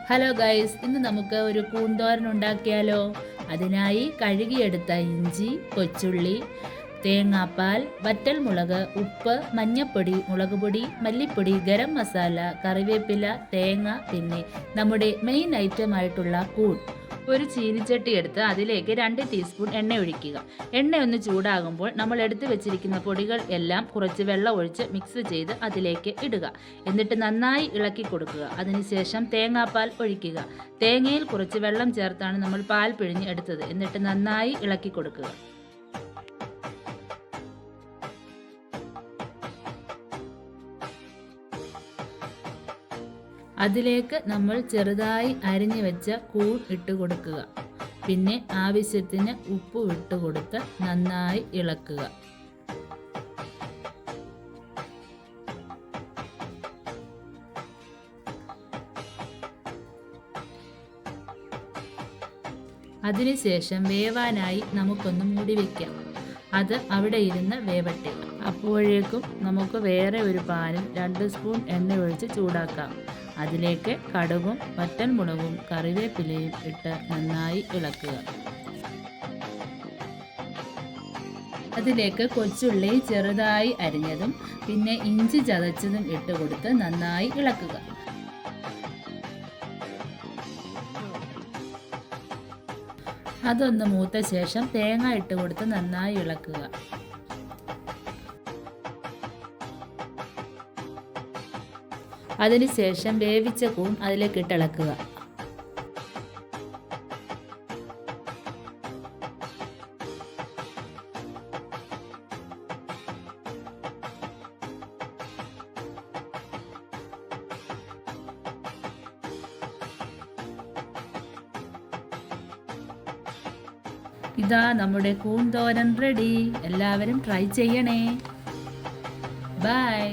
Hello guys, ഇന്ന് നമുക്ക് ഒരു കൂന്തോരൻ ഉണ്ടാക്കിയാലോ. അതിനായി കഴുകിയെടുത്ത ഇഞ്ചി, കൊച്ചുള്ളി, തേങ്ങാപ്പാൽ, വറ്റൽമുളക്, ഉപ്പ്, മഞ്ഞൾപ്പൊടി, മുളക് പൊടി, മല്ലിപ്പൊടി, ഗരം മസാല, കറിവേപ്പില, തേങ്ങ, പിന്നെ നമ്മുടെ മെയിൻ ഐറ്റം ആയിട്ടുള്ള കൂൺ. ഒരു ചീനിച്ചട്ടി എടുത്ത് അതിലേക്ക് 2 ടീസ്പൂൺ എണ്ണ ഒഴിക്കുക. എണ്ണ ഒന്ന് ചൂടാകുമ്പോൾ നമ്മൾ എടുത്തു വെച്ചിരിക്കുന്ന പൊടികൾ എല്ലാം കുറച്ച് വെള്ളം ഒഴിച്ച് മിക്സ് ചെയ്ത് അതിലേക്ക് ഇടുക. എന്നിട്ട് നന്നായി ഇളക്കി കൊടുക്കുക. അതിനുശേഷം തേങ്ങാപ്പാൽ ഒഴിക്കുക. തേങ്ങയിൽ കുറച്ച് വെള്ളം ചേർത്താണ് നമ്മൾ പാൽ പിഴിഞ്ഞ് എടുത്തത്. എന്നിട്ട് നന്നായി ഇളക്കി കൊടുക്കുക. അതിലേക്ക് നമ്മൾ ചെറുതായി അരിഞ്ഞു വെച്ച കൂൺ ഇട്ട് കൊടുക്കുക. പിന്നെ ആവശ്യത്തിന് ഉപ്പ് ഇട്ട് കൊടുത്ത് നന്നായി ഇളക്കുക. അതിനുശേഷം വേവാനായി നമുക്കൊന്ന് മൂടി വയ്ക്കാം. അത് അവിടെ ഇരുന്ന് വേവട്ടെ. അപ്പോഴേക്കും നമുക്ക് വേറെ ഒരു പാനിൽ 2 സ്പൂൺ എണ്ണ ഒഴിച്ച് ചൂടാക്കാം. അതിലേക്ക് കടുകും വറ്റൽമുളകും കറിവേപ്പിലയും ഇട്ട് നന്നായി ഇളക്കുക. അതിലേക്ക് കൊച്ചുള്ളി ചെറുതായി അരിഞ്ഞതും പിന്നെ ഇഞ്ചി ചതച്ചതും ഇട്ട് കൊടുത്ത് നന്നായി ഇളക്കുക. അതൊന്ന് മൂത്ത ശേഷം തേങ്ങ ഇട്ട് കൊടുത്ത് നന്നായി ഇളക്കുക. അതിനുശേഷം വേവിച്ച കൂൺ അതിലേക്ക് ഇളക്കുക. ഇതാ നമ്മുടെ കൂന്തോരൻ റെഡി. എല്ലാവരും ട്രൈ ചെയ്യണേ. ബൈ.